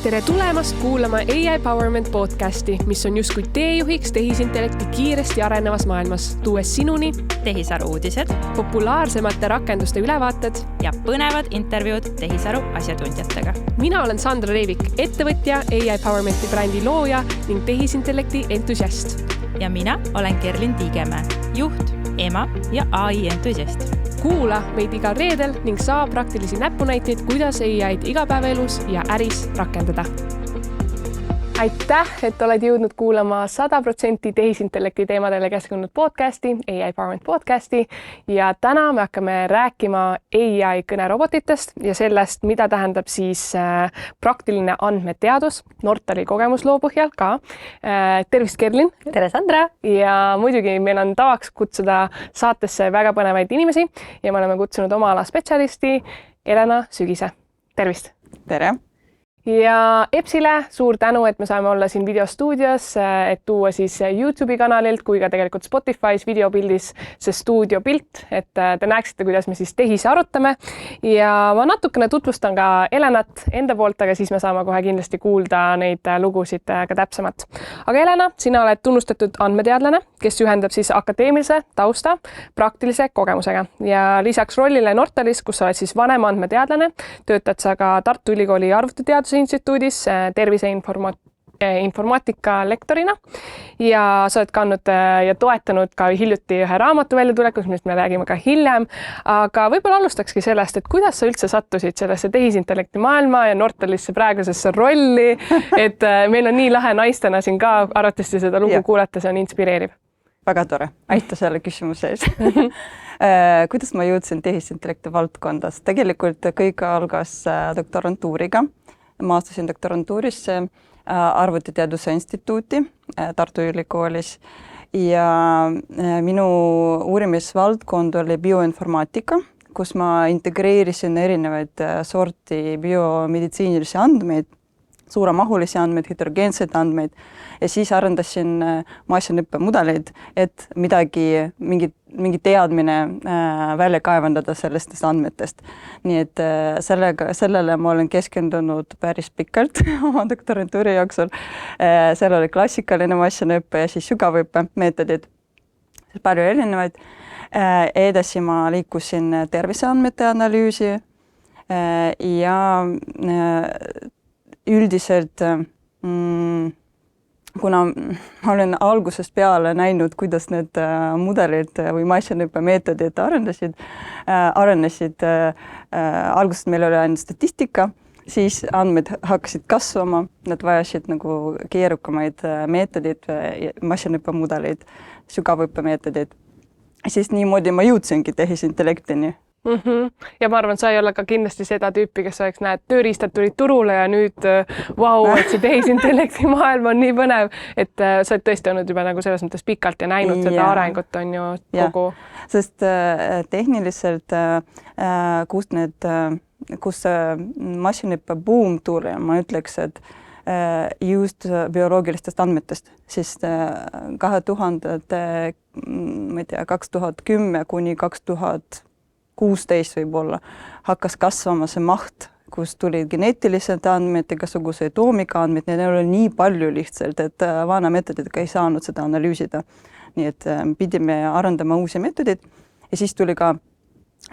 Tere tulemast kuulama AI Powerment podcasti, mis on justkui teejuhiks tehisintellekti kiiresti arenevas maailmas, tuues sinuni tehisaru uudised, populaarsemate rakenduste ülevaated ja põnevad intervjuud tehisaru asjatundjatega. Mina olen Sandra Reivik, ettevõtja, AI Powermenti brändi looja ning tehisintellekti entusiast. Ja mina olen Kerlin Tiigemäe, juht, ema ja AI entusiast. Kuula meid igal reedel ning saa praktilisi näpunäiteid, kuidas AI'd igapäevaelus ja äris rakendada. Aitäh, et oled jõudnud kuulama 100% tehisintellekti teemadele keskendunud podcasti, AI Powerment podcasti. Ja täna me hakkame rääkima AI kõnerobotitest ja sellest, mida tähendab siis praktiline andmeteadus Nortali kogemusloo põhjal ka. Tervist, Kerlin! Tere, Sandra! Ja muidugi meil on tavaks kutsuda saatesse väga põnevaid inimesi ja me oleme kutsunud oma ala spetsialisti Elena Sügise. Tervist! Tere! Ja Epsile suur tänu, et me saame olla siin videostuudios, et tuua siis YouTube'i kanalilt kui ka tegelikult Spotify's videopildis see stuudiopilt, et te näeksite, kuidas me siis tehise arutame. Ja ma natukene tutvustan ka Elenat enda poolt, aga siis me saame kohe kindlasti kuulda neid lugusid ka täpsemalt. Aga Elena, sina oled tunnustatud andmeteadlane, kes ühendab siis akadeemilise tausta praktilise kogemusega. Ja lisaks rollile Nortalis, kus sa oled siis vanem andmeteadlane, töötad sa ka Tartu Ülikooli arvutiteaduse instituudis tervise informaatika lektorina ja sa oled kandnud ja toetanud ka hiljuti ühe raamatu väljatulekus, millest me räägime ka hiljem. Aga võib-olla alustakski sellest, et kuidas sa üldse sattusid sellesse tehisintellekti maailma ja Nortalisse praegusesse rolli, et meil on nii lahe naistena siin ka arvatavasti seda lugu kuulata, see on inspireeriv. Väga tore, aitäh selle küsimuse ees. Kuidas ma jõudsin tehisintellekti valdkondas? Tegelikult kõik algas doktorantuuriga. Ma astusin doktorantuurisse arvutiteaduse instituuti Tartu Ülikoolis ja minu uurimisvaldkond oli bioinformaatika, kus ma integreerisin erinevaid sorti biomeditsiinilisi andmeid, suuremahulisi andmeid, heterogeenseid andmeid ja siis arendasin masinaõppemudeleid, et mingi teadmine välja kaevandada sellistest andmetest. Nii et sellele ma olen keskendunud päris pikalt oma doktorantuuri jooksul. Seal oli klassikaline masinaõppe ja siis sügavõppe meetodid, palju erinevaid. Edasi ma liikusin terviseandmete analüüsi ja üldiselt, kuna ma olen algusest peale näinud, kuidas need mudelid või masinaõppemeetodid arenesid, algusest meil oli ainult statistika, siis andmed hakkasid kasvama, nad vajasid nagu keerukamaid meetodid, masinaõppemudeleid, sügavõppemeetodid. Siis niimoodi ma jõudsingi tehisintellektini. Ja ma arvan, sa ei ole ka kindlasti seda tüüpi, kes oleks näed, tööriistad tulid turule ja nüüd et see tehisintellekti maailm on nii põnev, et sa oled tõesti olnud juba nagu selles mõttes pikalt ja näinud seda arengut on ju kogu. Sest tehniliselt, kus masinaõppe buum tuli, ma ütleks, et just bioloogilistest andmetest, siis 2010 kuni 2016 võib-olla hakkas kasvama see maht, kus tuli geneetilised andmed, igasugused toomika andmed, need oli nii palju lihtsalt, et vana meetodidega ei saanud seda analüüsida. Nii et pidime arendama uusi meetodid ja siis tuli ka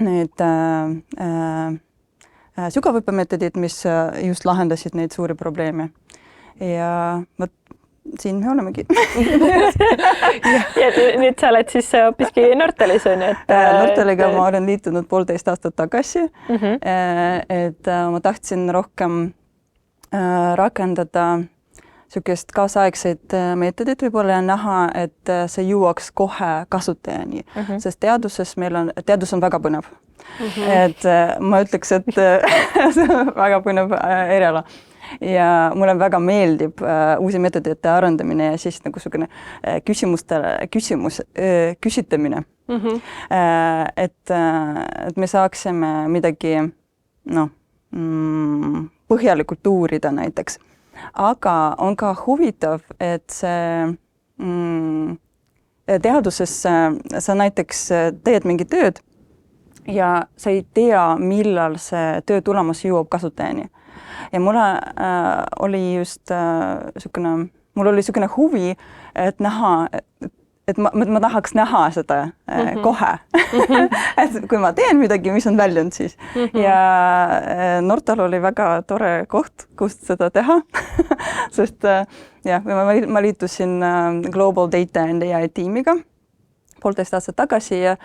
need sügavõppemeetodid, mis just lahendasid neid suuri probleeme. Ja siin me olemegi. Ja nüüd sa oled siis hoopiski Nortalis on, et Nortaliga ma olen liitunud 1,5 aastat tagasi, et ma tahtsin rohkem rakendada sükest kaasaegseid meetodid võib-olla ja näha, et see jõuaks kohe kasutajani, sest teadus on väga põnev. Et ma ütleks, et see on väga põnev eriala. Ja mulle väga meeldib uusi meetodite arendamine ja siis nagu küsitamine. Et me saaksime midagi põhjalikult uurida näiteks. Aga on ka huvitav, et see teaduses sa näiteks teed mingi tööd ja sa ei tea, millal see töö tulemus jõuab kasutajani. ja mulle oli just mul oli niisugune huvi, et näha, et ma tahaks näha seda kohe. Et kui ma teen midagi, mis on väljunud siis. Ja Nortal oli väga tore koht, kust seda teha, sest ma liitusin Global Data and AI tiimiga 1,5 aastat tagasi ja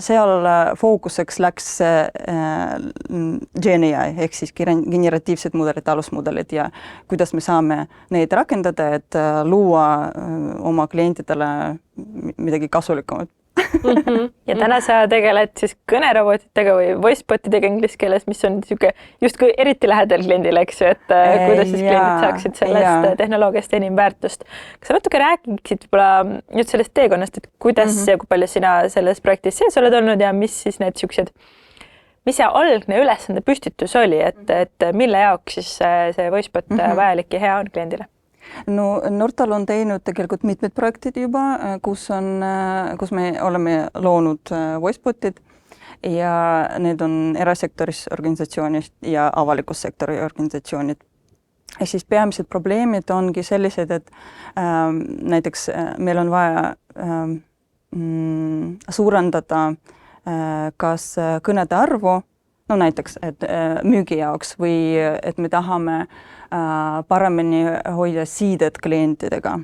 seal fookuseks läks GenAI ehk siis generatiivsed mudelid, alusmudelid ja kuidas me saame neid rakendada, et luua oma klientidele midagi kasulikumat. Ja täna sa tegeled siis kõnerobotitega või voicebotidega inglise keeles, mis on justkui eriti lähedal kliendile, eks ju, et kuidas siis kliendid saaksid sellest tehnoloogiast enim väärtust. Kas sa natuke räägiksid võib-olla nüüd sellest teekonnast, et kuidas ja kui palju sina selles projektis sees oled olnud ja mis siis need mis see algne ülesande püstitus oli, et mille jaoks siis see voicebot vajalik ja hea on kliendile? No Nortal on teinud tegelikult mitmed projektid juba, kus me oleme loonud voicebotid ja need on erasektoris organisatsioonid ja avalikus sektori organisatsioonid. Ja siis peamised probleemid ongi sellised, et näiteks meil on vaja suurendada kas kõnede arvu, no näiteks, et müügi jaoks või et me tahame paremini hoida siidet klientidega.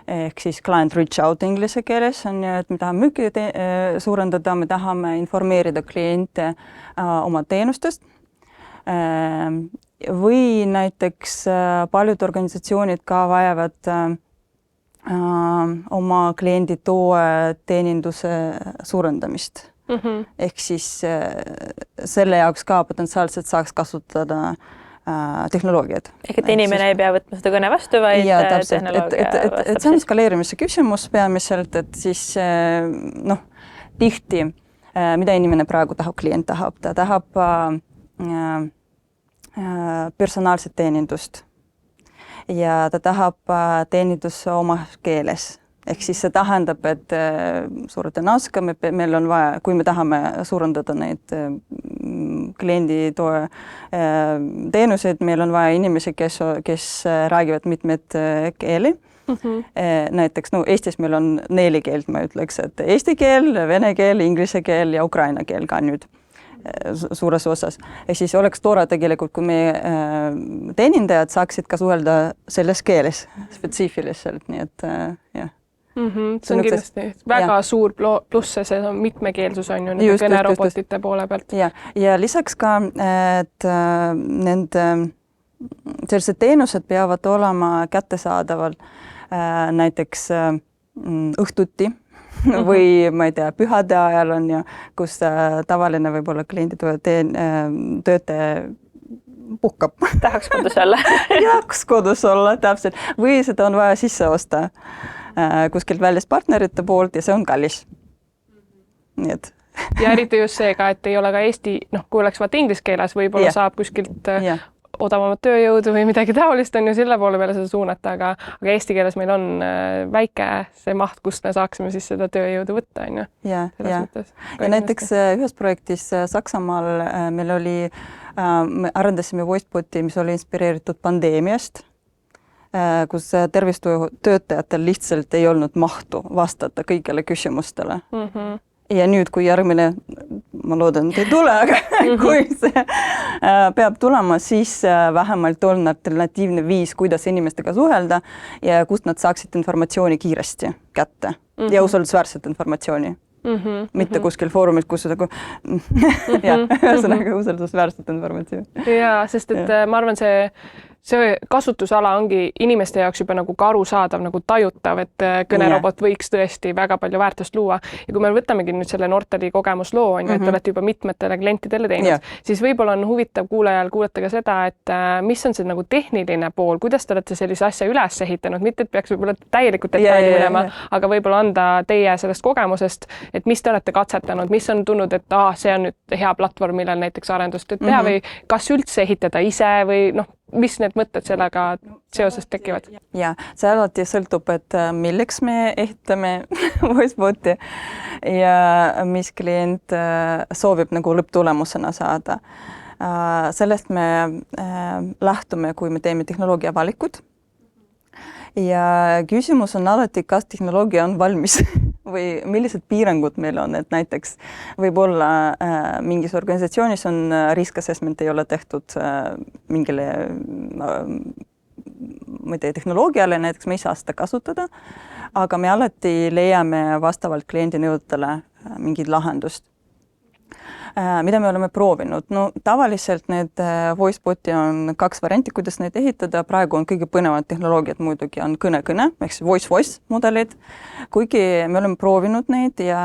Ehk siis client reach out inglise keeles on ju, et me tahame müügi suurendada, me tahame informeerida kliente oma teenustest. Või näiteks paljud organisatsioonid ka vajavad oma klienditoe teeninduse suurendamist. Ehk siis selle jaoks ka potentsiaalselt saaks kasutada tehnoloogiad. Ehk et inimene ei pea võtma seda kõne vastu, vaid tehnoloogia vastab. See on skaleerimise küsimus peamiselt, et siis tihti, mida inimene praegu tahab, klient tahab, ta tahab personaalset teenindust ja ta tahab teenindus oma keeles. Ehk siis see tähendab, et suure tõenäosusega meil on vaja, kui me tahame suurendada neid klienditoe teenuseid, meil on vaja inimesi, kes räägivad mitmed keeli. Näiteks Eestis meil on 4 keelt, ma ütleks, et eesti keel, vene keel, inglise keel ja ukraina keel ka nüüd suures osas. Ja siis oleks tore tegelikult, kui meie teenindajad saaksid ka suhelda selles keeles spetsiifiliselt, nii et jah. See on kindlasti väga suur pluss, see on mitmekeelsus on ju kõnerobotite poole pealt. Ja lisaks ka, et nende sellised teenused peavad olema kättesaadaval näiteks õhtuti või ma ei tea, pühade ajal on ju, kus tavaline võib-olla klienditöötaja puhkab. Tahaks kodus olla. Tahaks kodus olla, täpselt. Või seda on vaja sisse osta kuskilt väljast partnerite poolt ja see on kallis. Nii et. Ja eriti just see ka, et ei ole ka Eesti, kui oleks vaata inglise keeles, võib-olla saab kuskilt odavamat tööjõudu või midagi taolist on ju selle poole peale seda suunata, aga eesti keeles meil on väike see maht, kust me saaksime siis seda tööjõudu võtta, on ju. Ja näiteks ühes projektis Saksamaal meil oli, me arendasime voiceboti, mis oli inspireeritud pandeemiast, kus tervistöötajatel lihtsalt ei olnud mahtu vastata kõigile küsimustele. Ja nüüd, kui järgmine, ma loodan, et ei tule, aga kui see peab tulema, siis vähemalt on alternatiivne viis, kuidas inimestega suhelda ja kust nad saaksid informatsiooni kiiresti kätte ja usaldusväärset informatsiooni. Mitte kuskil foorumit, kus ühesõnaga usaldusväärset informatsiooni. Jaa, sest et ma arvan, see kasutusala ongi inimeste jaoks juba nagu ka arusaadav, nagu tajutav, et kõnerobot võiks tõesti väga palju väärtust luua. Ja kui me võtamegi nüüd selle Nortali kogemusloo, on ju, et olete juba mitmetele klientidele teinud, siis võib-olla on huvitav kuulajal kuulata ka seda, et mis on see nagu tehniline pool, kuidas te olete sellise asja üles ehitanud, mitte et peaks võib-olla täielikult detaili minema, aga võib-olla anda teie sellest kogemusest, et mis te olete katsetanud, mis on tulnud, et see on nüüd hea platvorm, millel näiteks arendust teha või kas üldse ehitada ise või mis need mõtted sellega seoses tekivad? Ja, see alati sõltub, et milleks me ehitame voiceboti ja mis klient soovib nagu lõpptulemusena saada. Sellest me lähtume, kui me teeme tehnoloogia valikud. Ja küsimus on alati, kas tehnoloogia on valmis või millised piirangud meil on, et näiteks võib-olla mingis organisatsioonis on risk assessment ei ole tehtud mingile ma ei tea, tehnoloogiale, näiteks me ei saa seda kasutada, aga me alati leiame vastavalt kliendi nõudele mingid lahendust. Mida me oleme proovinud? No tavaliselt need voiceboti on 2 varianti, kuidas neid ehitada. Praegu on kõige põnevad tehnoloogiad muidugi on kõne-kõne, ehk voice-voice mudelid. Kuigi me oleme proovinud neid ja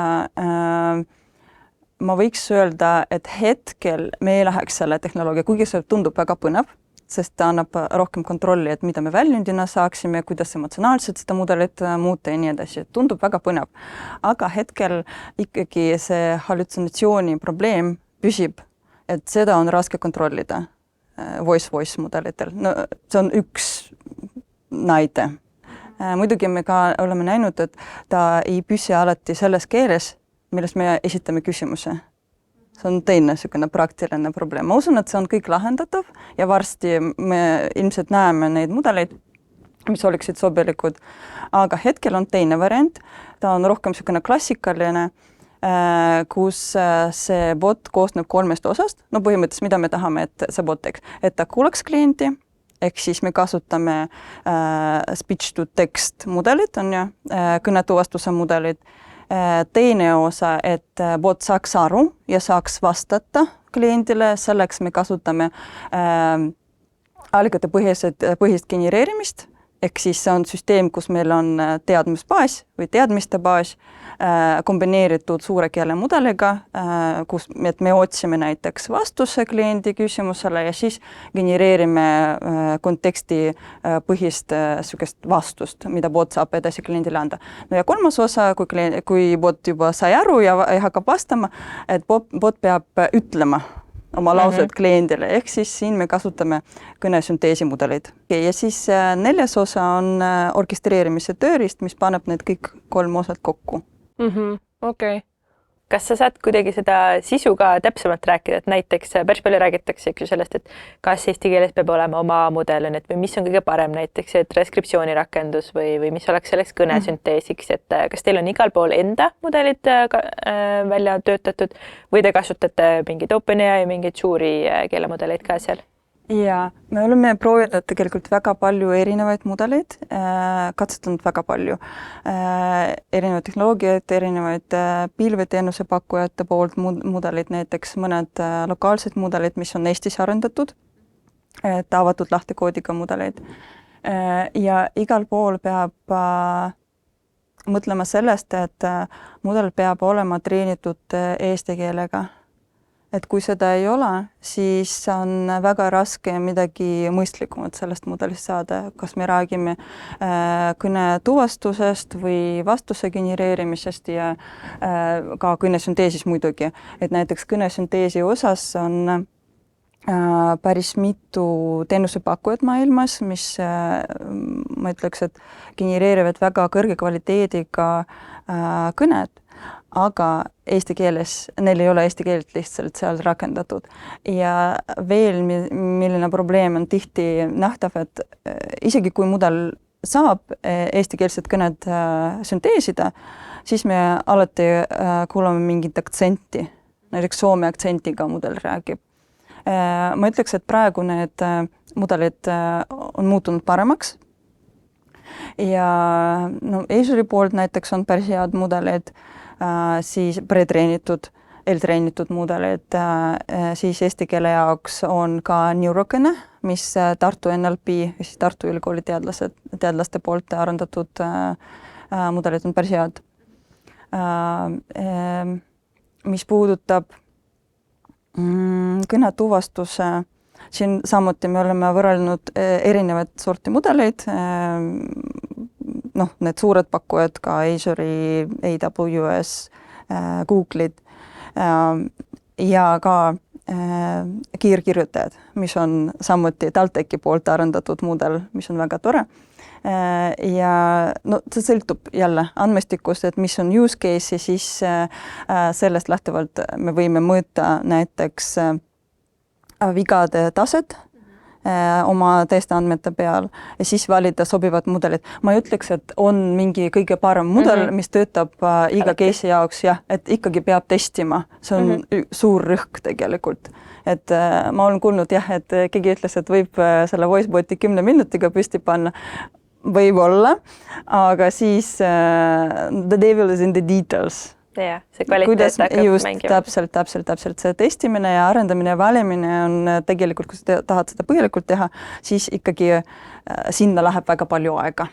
ma võiks öelda, et hetkel me ei läheks selle tehnoloogia, kuigi see tundub väga põnev, sest ta annab rohkem kontrolli, et mida me väljundina saaksime, kuidas emotsionaalselt seda mudelit muuta ja nii edasi. Tundub väga põnev. Aga hetkel ikkagi see hallutsinatsiooni probleem püsib, et seda on raske kontrollida voice-voice mudelitel. No, see on üks näide. Muidugi me ka oleme näinud, et ta ei püsi alati selles keeles, milles me esitame küsimuse. See on teine praktiline probleem. Ma usun, et see on kõik lahendatav ja varsti me ilmselt näeme neid mudeleid, mis oleksid sobilikud. Aga hetkel on teine variant. Ta on rohkem klassikaline, kus see bot koosneb 3 osast. No põhimõtteliselt, mida me tahame, et see bot teeks. Et ta kuulaks klienti, ehk siis me kasutame speech to text mudelit, on ju, kõnetuvastuse mudelit. Teine osa, et bot saaks aru ja saaks vastata kliendile, selleks me kasutame allikate põhist genereerimist, ehk siis see on süsteem, kus meil on teadmisbaas või teadmiste baas kombineeritud suure keelemudeliga, kus me otsime näiteks vastuse kliendi küsimusele ja siis genereerime konteksti põhist vastust, mida bot saab edasi kliendile anda. No ja 3. osa, kui bot juba sai aru ja hakkab vastama, et bot peab ütlema oma laused kliendile, ehk siis siin me kasutame kõnesünteesi mudeleid. Ja siis 4. osa on orkestreerimise tööriist, mis paneb need kõik 3 osad kokku. Okei. Kas sa saad kuidagi seda sisu ka täpsemalt rääkida, et näiteks päris palju räägitakse sellest, et kas eesti keeles peab olema oma mudel, või mis on kõige parem näiteks, et transkriptsioonirakendus või mis oleks selleks kõnesünteesiks, et kas teil on igal pool enda mudelid välja töötatud või te kasutate mingeid OpenAI ja mingeid suuri keelemudeleid ka seal? Ja me oleme proovinud tegelikult väga palju erinevaid mudeleid, katsetanud väga palju erinevaid tehnoloogiaid, erinevaid pilveteenuse pakkujate poolt mudelid, näiteks mõned lokaalsed mudelid, mis on Eestis arendatud, avatud lahtikoodiga mudeleid. Ja igal pool peab mõtlema sellest, et mudel peab olema treenitud eesti keelega. Et kui seda ei ole, siis on väga raske midagi mõistlikumat sellest mudelist saada. Kas me räägime kõnetuvastusest või vastuse genereerimisest ja ka kõnesünteesis muidugi. Et näiteks kõnesünteesi osas on päris mitu teenusepakkujat maailmas, mis ma ütleks, et genereerivad väga kõrge kvaliteediga kõned. Aga eesti keeles, neil ei ole eesti keelt lihtsalt seal rakendatud. Ja veel, milline probleem on tihti nähtav, et isegi kui mudel saab eestikeelset kõned sünteesida, siis me alati kuulame mingit aktsenti, näiteks soome aktsentiga mudel räägib. Ma ütleks, et praegu need mudelid on muutunud paremaks. Ja Azuri poolt näiteks on päris head mudelid, siis pretreenitud, eeltreenitud mudelid, siis eesti keele jaoks on ka Neurokene, mis Tartu NLP, siis Tartu Ülikooli teadlaste poolt arendatud mudelid on päris head. Mis puudutab kõnetuvastuse, siin samuti me oleme võrrelnud erinevaid sorti mudeleid, need suured pakkujad ka Azuri, AWS, Google'id ja ka kiirkirjutajad, mis on samuti TalTechi poolt arendatud mudel, mis on väga tore. Ja see sõltub jälle andmestikust, et mis on use case ja siis sellest lähtuvalt me võime mõõta näiteks vigade taset oma testiandmete peal ja siis valida sobivad mudelid. Ma ei ütleks, et on mingi kõige parem mudel, mis töötab iga case'i jaoks, jah, et ikkagi peab testima. See on suur rõhk tegelikult. Et ma olen kuulnud jah, et keegi ütles, et võib selle voiceboti 10 minutiga püsti panna, võib-olla, aga siis the devil is in the details. Ja, see kvaliteet hakkab mängima. Täpselt. See testimine ja arendamine ja valimine on tegelikult, kui sa tahad seda põhjalikult teha, siis ikkagi sinna läheb väga palju aega.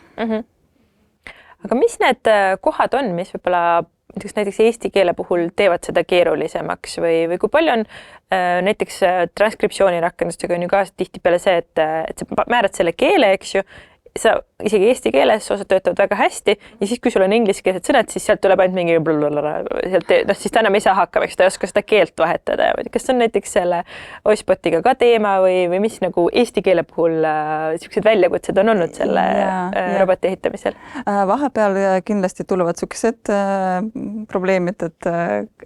Aga mis need kohad on, mis võib-olla näiteks eesti keele puhul teevad seda keerulisemaks või kui palju on näiteks transkriptsioonirakendustega on ju ka tihtipeale see, et sa määrad selle keele, eks ju, sa isegi eesti keeles osad töötavad väga hästi ja siis, kui sul on ingliskeelsed sõnad, siis sealt tuleb ainult mingi siis ta enam ei saa hakkama, eks ta ei oska seda keelt vahetada. Kas on näiteks selle voicebotiga ka teema või mis nagu eesti keele puhul sellised väljakutsed on olnud selle roboti ehitamisel? Vahepeal kindlasti tulevad sellised probleemid,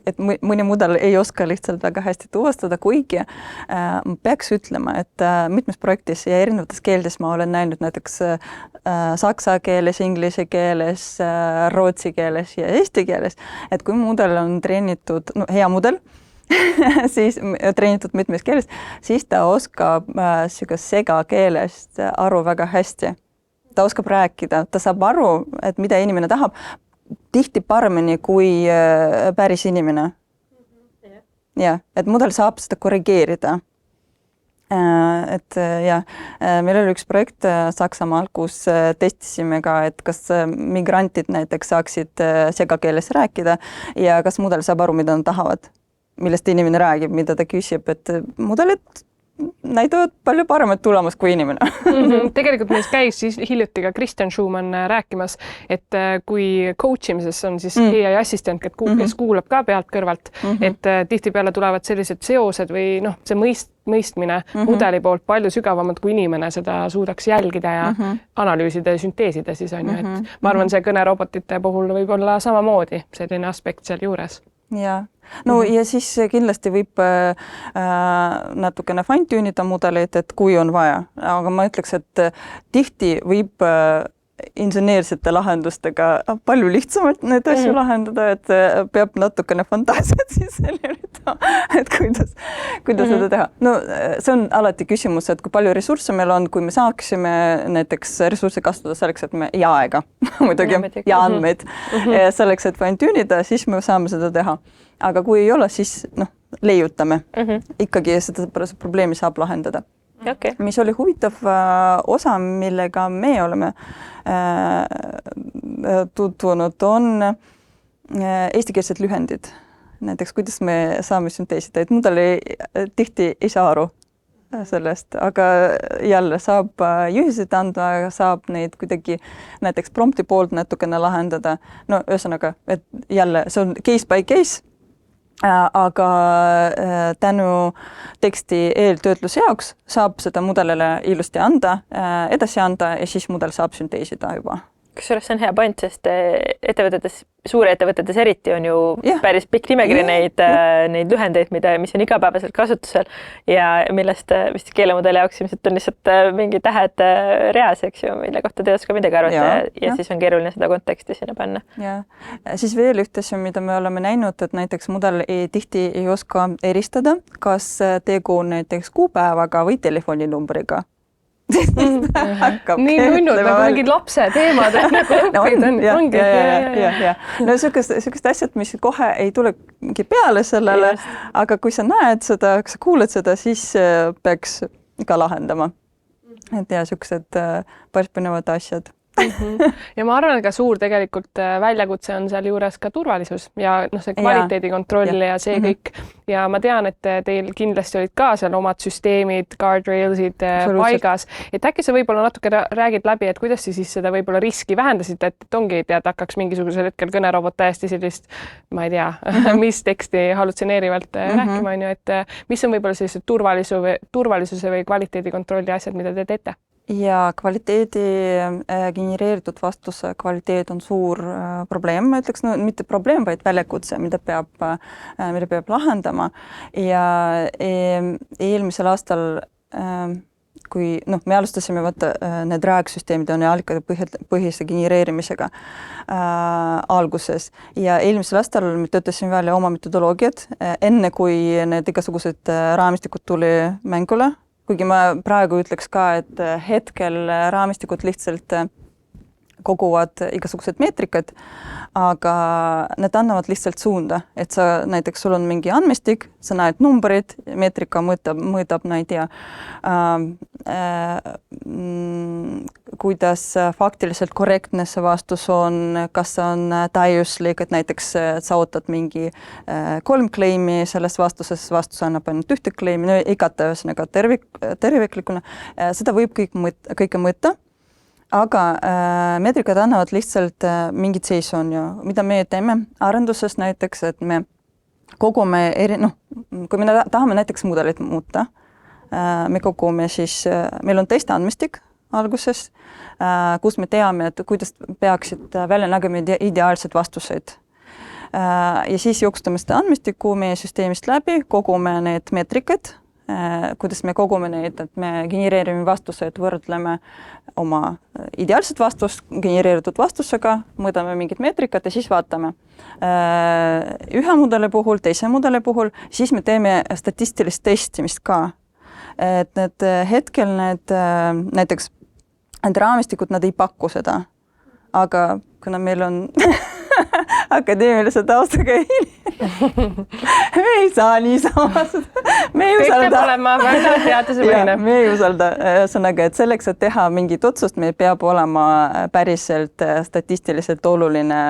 et mõni mudel ei oska lihtsalt väga hästi tuvastada, kuigi peaks ütlema, et mitmes projektis ja erinevates keeldes ma olen näinud näiteks saksa keeles, inglise keeles, rootsi keeles ja eesti keeles, et kui mudel on treenitud, hea mudel, siis treenitud mitmes keeles, siis ta oskab segakeelest aru väga hästi. Ta oskab rääkida, ta saab aru, et mida inimene tahab, tihti paremini kui päris inimene. Ja, et mudel saab seda korrigeerida. Et jah, meil oli üks projekt Saksamaal, kus testisime ka, et kas migrantid näiteks saaksid segakeeles rääkida ja kas mudel saab aru, mida nad tahavad, millest inimene räägib, mida ta küsib, et mudelid näitavad palju paremat tulemas kui inimene. Tegelikult meil käis siis hiljuti ka Kristjan Schumann rääkimas, et kui coach imises on siis AI assistent, kes kuulab ka pealt kõrvalt, et tihtipeale tulevad sellised seosed või see mõistmine mudeli poolt palju sügavamad kui inimene seda suudaks jälgida ja analüüsida ja sünteesida siis on ju, et ma arvan, see kõnerobotite puhul võib olla samamoodi selline aspekt seal juures. Ja. No ja siis kindlasti võib natukene fine-tunida mudeleid, et kui on vaja, aga ma ütleks, et tihti võib inseneersete lahendustega palju lihtsamalt need asju lahendada, et peab natukene fantaasiat siis et kuidas seda teha. No see on alati küsimus, et kui palju ressursse meil on, kui me saaksime näiteks ressursse kasutada selleks, et me ja aega muidugi ja andmeid selleks, et fine-tunida, siis me saame seda teha. Aga kui ei ole, siis leiutame. Ikkagi seda probleemi saab lahendada. Okay. Mis oli huvitav osa, millega me oleme tutvunud, on eestikeelsed lühendid. Näiteks, kuidas me saame sünteesida, et mudel tihti ei saa aru sellest, aga jälle saab juhiseid anda, saab neid kuidagi näiteks prompti poolt natukene lahendada. No ühesõnaga, et jälle see on case by case, aga tänu teksti eeltöötluse jaoks saab seda mudelile ilusti anda, edasi anda ja siis mudel saab sünteesida juba. Kusjuures see on hea point, sest suure ettevõtetes eriti on ju päris pikk nimekiri neid lühendeid, mis on igapäevaselt kasutusel ja millest vist keelemudeli jaoks ilmselt on lihtsalt mingi tähed reas, eks ju, mille kohta te ei oska midagi arvata ja siis on keeruline seda konteksti sinna panna. Ja. Siis veel üht asja, mida me oleme näinud, et näiteks mudel tihti ei oska eristada, kas tegu näiteks kuupäevaga või telefoninumbriga. Nii nunnud nagu mingid lapse teemad, et nagu õppid ongi. No sellised asjad, mis kohe ei tulegi peale sellele, aga kui sa näed seda, kui sa kuuled seda, siis peaks ka lahendama. Et ja sellised päris põnevad asjad. Ja ma arvan, ka suur tegelikult väljakutse on seal juures ka turvalisus ja see kvaliteedikontroll ja see kõik. Ja ma tean, et teil kindlasti olid ka seal omad süsteemid, guardrailsid paigas. Et äkki sa võib-olla natuke räägid läbi, et kuidas siis seda võib-olla riski vähendasid, et ongi hakkaks mingisugusel hetkel kõnerobot täiesti sellist, ma ei tea, mis teksti hallutseneerivalt rääkima on ju, et mis on võib-olla sellised turvalisuse või kvaliteedikontrolli asjad, mida te teete? ja genereeritud vastuse kvaliteet on suur probleem, ma ütleks, no mitte probleem, vaid väljakutse, mida peab lahendama ja eelmisel aastal kui me alustasime need RAG-süsteemid on allikate põhise genereerimisega alguses ja eelmisel aastal me töötasime välja oma metodoloogiad, enne kui need igasugused raamistikud tuli mängule, kuigi ma praegu ütleks ka, et hetkel raamistikud lihtsalt koguvad igasugused meetrikad, aga need annavad lihtsalt suunda, et näiteks sul on mingi andmestik, sa näed numbrid, meetrika mõõdab, ma ei tea, kuidas faktiliselt korrektne see vastus on, kas see on täiuslik, et näiteks sa ootad mingi 3 claim'i selles vastuses, vastus annab ainult 1 claim'i, no igata ühesõnaga terviklikuna, seda võib kõike mõõta. Aga meetrikad annavad lihtsalt mingit seisu on ju, mida me teeme arenduses näiteks, et me kogume kui me tahame näiteks mudelit muuta, me kogume siis, meil on testandmestik alguses, kus me teame, et kuidas peaksid välja nägema ideaalsed vastused. Ja siis jookstame seda andmestikku meie süsteemist läbi, kogume need meetrikad, kuidas me kogume neid, et me genereerime vastused, võrdleme oma ideaalset vastust genereeritud vastusega, mõõdame mingid meetrikad ja siis vaatame ühe mudeli puhul, teise mudeli puhul, siis me teeme statistilist testimist ka. Et need hetkel näiteks need raamistikud, nad ei paku seda, aga kuna meil on akadeemilise taustaga me ei saa niisama me ei usalda. Me ei usalda. Sõnaga, et selleks, et teha mingit otsust, meil peab olema päriselt statistiliselt oluline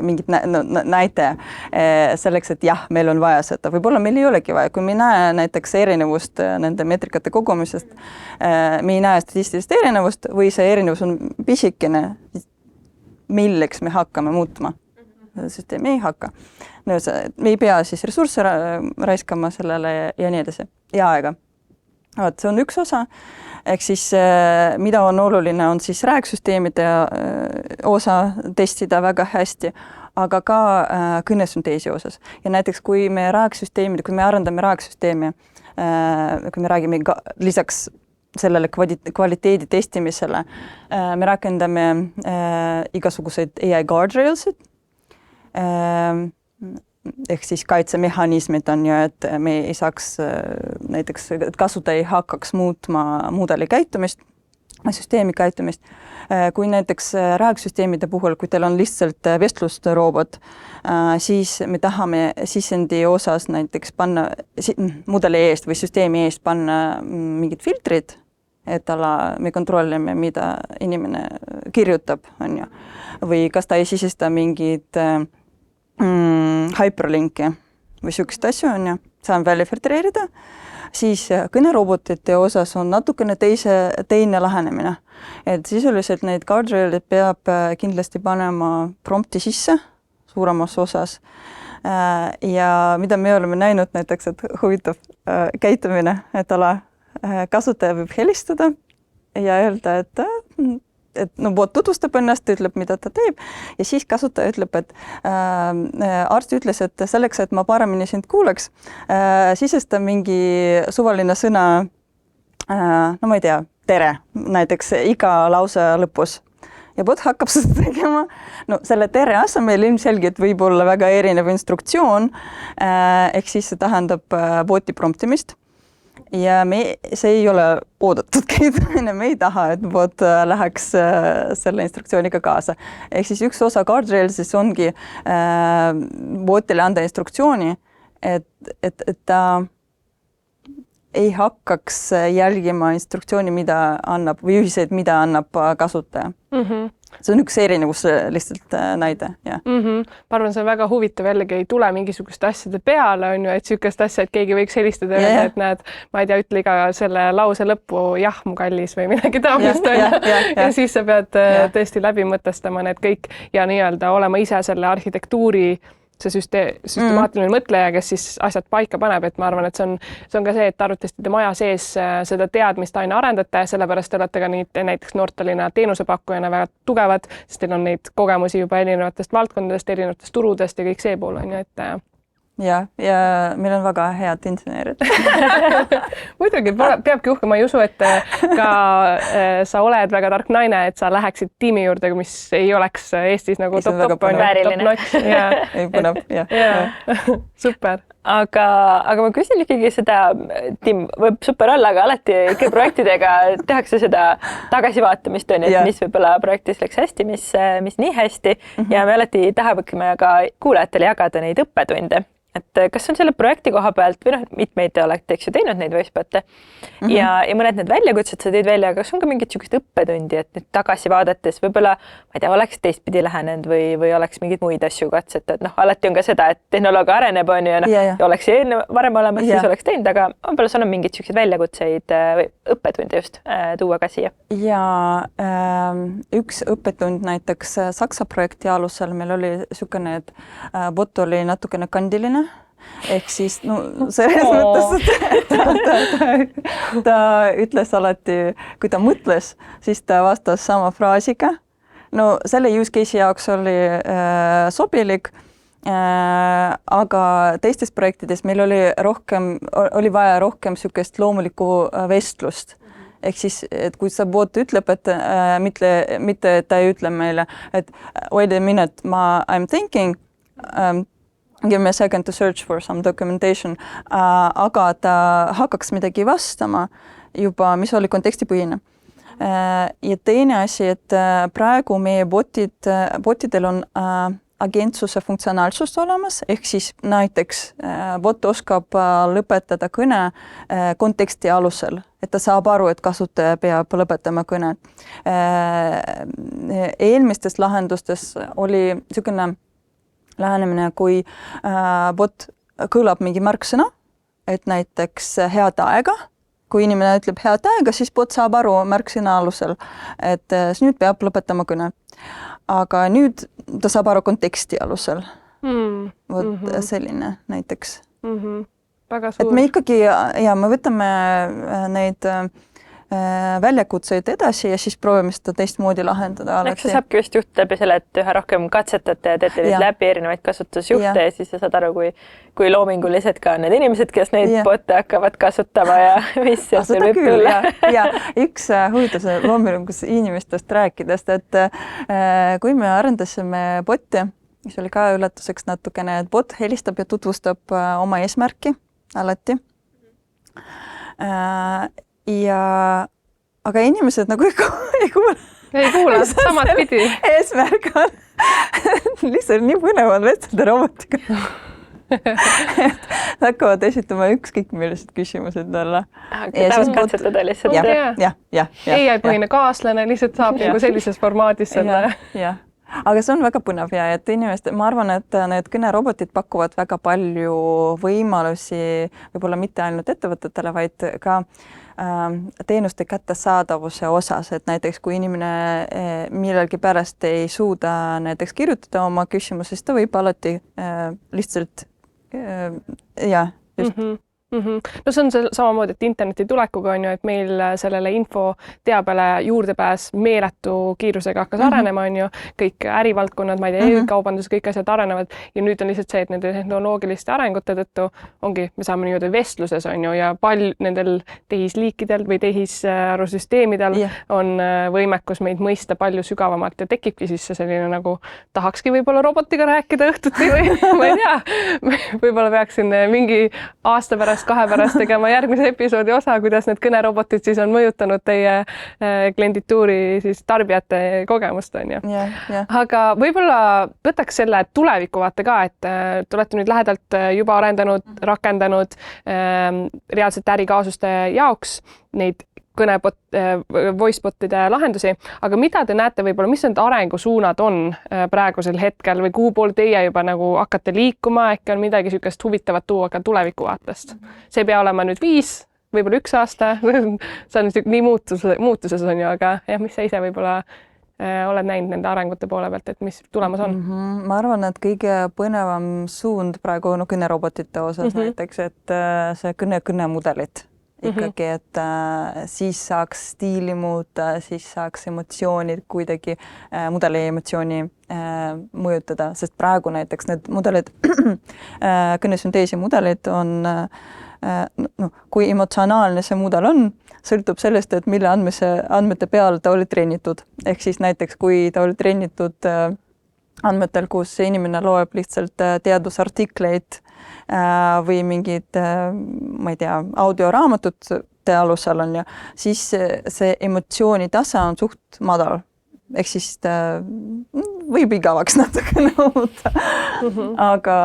mingit näite selleks, et jah, meil on vaja seda. Võib-olla meil ei olegi vaja. Kui me ei näe näiteks erinevust nende meetrikate kogumisest, me ei näe statistilist erinevust või see erinevus on pisikene, milleks me hakkame muutma. Süsteemi ei hakka. No, me ei pea siis ressursse raiskama sellele ja nii edasi. Ja aega. See on üks osa. Ehk siis, mida on oluline, on siis RAG-süsteemide osa testida väga hästi, aga ka kõnesünteesi osas. Ja näiteks, kui me arendame RAG-süsteemi, kui me räägime lisaks sellele kvaliteedi testimisele, me rakendame igasuguseid AI guardrailsid, ehk siis kaitsemehhanismid on ju, et me ei saaks näiteks, et kasutaja ei hakkaks muutma mudeli käitumist, süsteemi käitumist. Kui näiteks RAG-süsteemide puhul, kui teil on lihtsalt vestlusrobot, siis me tahame sisendi osas näiteks panna mudeli eest või süsteemi eest panna mingid filtrid, et me kontrollime, mida inimene kirjutab, on ju. Või kas ta ei sisesta mingid hyperlinki või sükest asju, on ju, saan välja filtreerida, siis kõnerobotite osas on natukene teine lähenemine. Et sisuliselt neid guardrail'id peab kindlasti panema prompti sisse suuremas osas. Ja mida me oleme näinud näiteks, et huvitav käitumine, et kasutaja võib helistada ja öelda, et bot tutvustab ennast, ütleb, mida ta teeb ja siis kasutaja ütleb, et arst ütles, et selleks, et ma paremini sind kuuleks, sisesta mingi suvaline sõna, no ma ei tea, tere, näiteks iga lause lõpus. Ja bot hakkab seda tegema. No, selle tere asemel ilmselgelt võib olla väga erinev instruktsioon, ehk siis see tähendab boti promptimist. Ja see ei ole oodatud käitumine, me ei taha, et bot läheks selle instruktsiooniga kaasa. Ehk siis üks osa guardrail siis ongi botile anda instruktsiooni, et ta ei hakkaks jälgima instruktsiooni, mida annab, või ühiseid, mida annab kasutaja. See on üks erinevus lihtsalt näide. Ja. Ma arvan, see on väga huvitav, jällegi ei tule mingisugust asjade peale, on ju, et sükest asja, et keegi võiks helistada ja öelda, et näed, ma ei tea, ütle iga selle lause lõppu, jah, mu kallis või midagi taamast on ja siis sa pead tõesti läbi mõtestama need kõik ja nii-öelda olema ise selle arhitektuuri see süstemaatiline mõtleja, kes siis asjad paika paneb, et ma arvan, et see on ka see, et arvatavasti te maja sees seda teadmist aina arendate, sellepärast te olete ka näiteks Nortalina teenusepakkujana väga tugevad, sest teil on neid kogemusi juba erinevatest valdkondadest, erinevatest turudest ja kõik see pool on ju, et ja meil on väga head insenerid. muidugi peabki uhke, ma ei usu, et ka sa oled väga tark naine, et sa läheksid tiimi juurde, mis ei oleks Eestis nagu top notch. ei põnev, jah. Super. Aga ma küsin ikkagi seda, Tim, võib super olla, aga alati ikka projektidega tehakse seda tagasivaatamist, on ju, et mis võib-olla projektis läks hästi, mis nii hästi ja me alati tahamegi ka kuulajatele jagada neid õppetunde. Et kas on selle projekti koha pealt või mitmeid olete teinud neid voicebot'e ja mõned need väljakutsed sa tõid välja, aga kas on ka mingit sugust õppetundi, et nüüd tagasi vaadates võib-olla, ma ei tea, oleks teistpidi lähenenud või oleks mingeid muid asju katsetada, et alati on ka seda, et tehnoloogia areneb, on ju, ja oleks varem olemas, siis oleks teinud, aga võib-olla sul on mingeid selliseid väljakutseid või õppetunde just tuua ka siia. Ja üks õppetund näiteks Saksa projekti alusel meil oli niisugune, et bot oli natukene kandiline. Ehk siis selles mõttes, ta ütles alati, kui ta mõtles, siis ta vastas sama fraasiga. No selle use case'i jaoks oli sobilik, aga teistes projektides meil oli vaja rohkem niisugust loomulikku vestlust. Ehk siis, et kui sa bot ütleb, et mitte ta ei ütle meile, et wait a minute, I'm thinking, give me a second to search for some documentation, aga ta hakkaks midagi vastama juba, mis oli kontekstipõhine. Ja teine asi, et praegu meie botidel on agentsuse funktsionaalsust olemas, ehk siis näiteks bot oskab lõpetada kõne konteksti alusel, et ta saab aru, et kasutaja peab lõpetama kõne. Eelmistes lahendustes oli niisugune lähenemine, kui bot kõlab mingi märksõna, et näiteks head aega. Kui inimene ütleb head aega, siis bot saab aru märksõna alusel, et nüüd peab lõpetama kõne. Aga nüüd ta saab aru konteksti alusel. Selline näiteks. Väga suur. Et me ikkagi, me võtame neid väljakutseid edasi ja siis proovime seda teistmoodi lahendada. Eks see saabki just juht läbi selle, et üha rohkem katsetate ja teete läbi erinevaid kasutusjuhte ja siis sa saad aru, kui loomingulised ka need inimesed, kes neid botte hakkavad kasutama ja mis sealt võib tulla. Ja üks huvitav loomingulisest inimestest rääkidest, et kui me arendasime botti, mis oli ka üllatuseks natukene, et bot helistab ja tutvustab oma eesmärki alati. Aga inimesed nagu ei kuule. Ei kuule, samad pidi. Eesmärk on lihtsalt nii põnevad vestelda robotiga. Hakkavad esitama ükskõik millised küsimused olla. Tahavad katsetada lihtsalt. AI-põhine kaaslane lihtsalt saab nagu sellises formaadis selle. Aga see on väga põnev ja et ma arvan, et need kõnerobotid pakuvad väga palju võimalusi, võib-olla mitte ainult ettevõtetele, vaid ka teenuste kättesaadavuse osas, et näiteks kui inimene millelgi pärast ei suuda näiteks kirjutada oma küsimusi, siis ta võib alati lihtsalt just No see on samamoodi, et interneti tulekuga on ju, et meil sellele infoteabele juurdepääs meeletu kiirusega hakkas arenema, on ju, kõik ärivaldkonnad, ma ei tea, e-kaubandus, kõik asjad arenevad ja nüüd on lihtsalt see, et nende tehnoloogiliste arengute tõttu ongi, me saame nii-öelda vestluses on ju ja nendel tehisliikidel või tehisarusüsteemidel on võimekus meid mõista palju sügavamalt ja tekibki siis see selline nagu tahakski võib-olla robotiga rääkida õhtuti või ma ei tea, võib-olla peaksin mingi aasta pärast 2 pärast tegema järgmise episoodi osa, kuidas need kõnerobotid siis on mõjutanud teie kliendituuri siis tarbijate kogemust, on ju. Aga võib-olla võtaks selle tuleviku vaate ka, et te olete nüüd lähedalt juba arendanud, rakendanud reaalsete ärikaasuste jaoks neid voicebotide lahendusi, aga mida te näete võib-olla, mis need arengusuunad on praegusel hetkel või kuhu pool teie juba nagu hakkate liikuma, äkki on midagi niisugust huvitavat tuua ka tuleviku vaatest? See ei pea olema nüüd 5, võib-olla 1 aasta, see on nii muutuses on ju, aga jah, mis sa ise võib-olla oled näinud nende arengute poole pealt, et mis tulemas on? Ma arvan, et kõige põnevam suund praegu kõnerobotite osas näiteks, et see kõnemudelid ikkagi, et siis saaks stiili muuta, siis saaks emotsioonid kuidagi mudeli emotsiooni mõjutada, sest praegu näiteks need mudelid, kõnesünteesi mudelid on, kui emotsionaalne see mudel on, sõltub sellest, et mille andmete peal ta oli treenitud. Ehk siis näiteks, kui ta oli treenitud andmetel, kus inimene loeb lihtsalt teadusartikleid või mingid, ma ei tea, audioraamatute alusel on ja siis see emotsiooni tase on suht madal. Ehk siis võib igavaks natukene muuta. Aga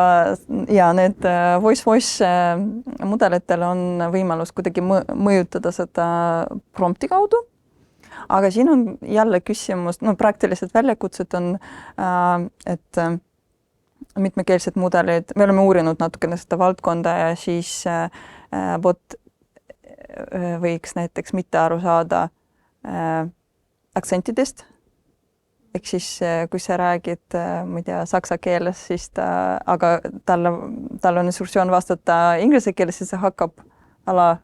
ja need voice mudelitel on võimalus kuidagi mõjutada seda prompti kaudu. Aga siin on jälle küsimus, praktiliselt väljakutsed on, et mitmekeelsed mudelid, me oleme uurinud natukene seda valdkonda ja siis bot võiks näiteks mitte aru saada aktsentidest. Ehk siis, kui sa räägid, ma ei tea, saksa keeles, siis aga tal on instruktsioon vastata inglise keeles, siis see hakkab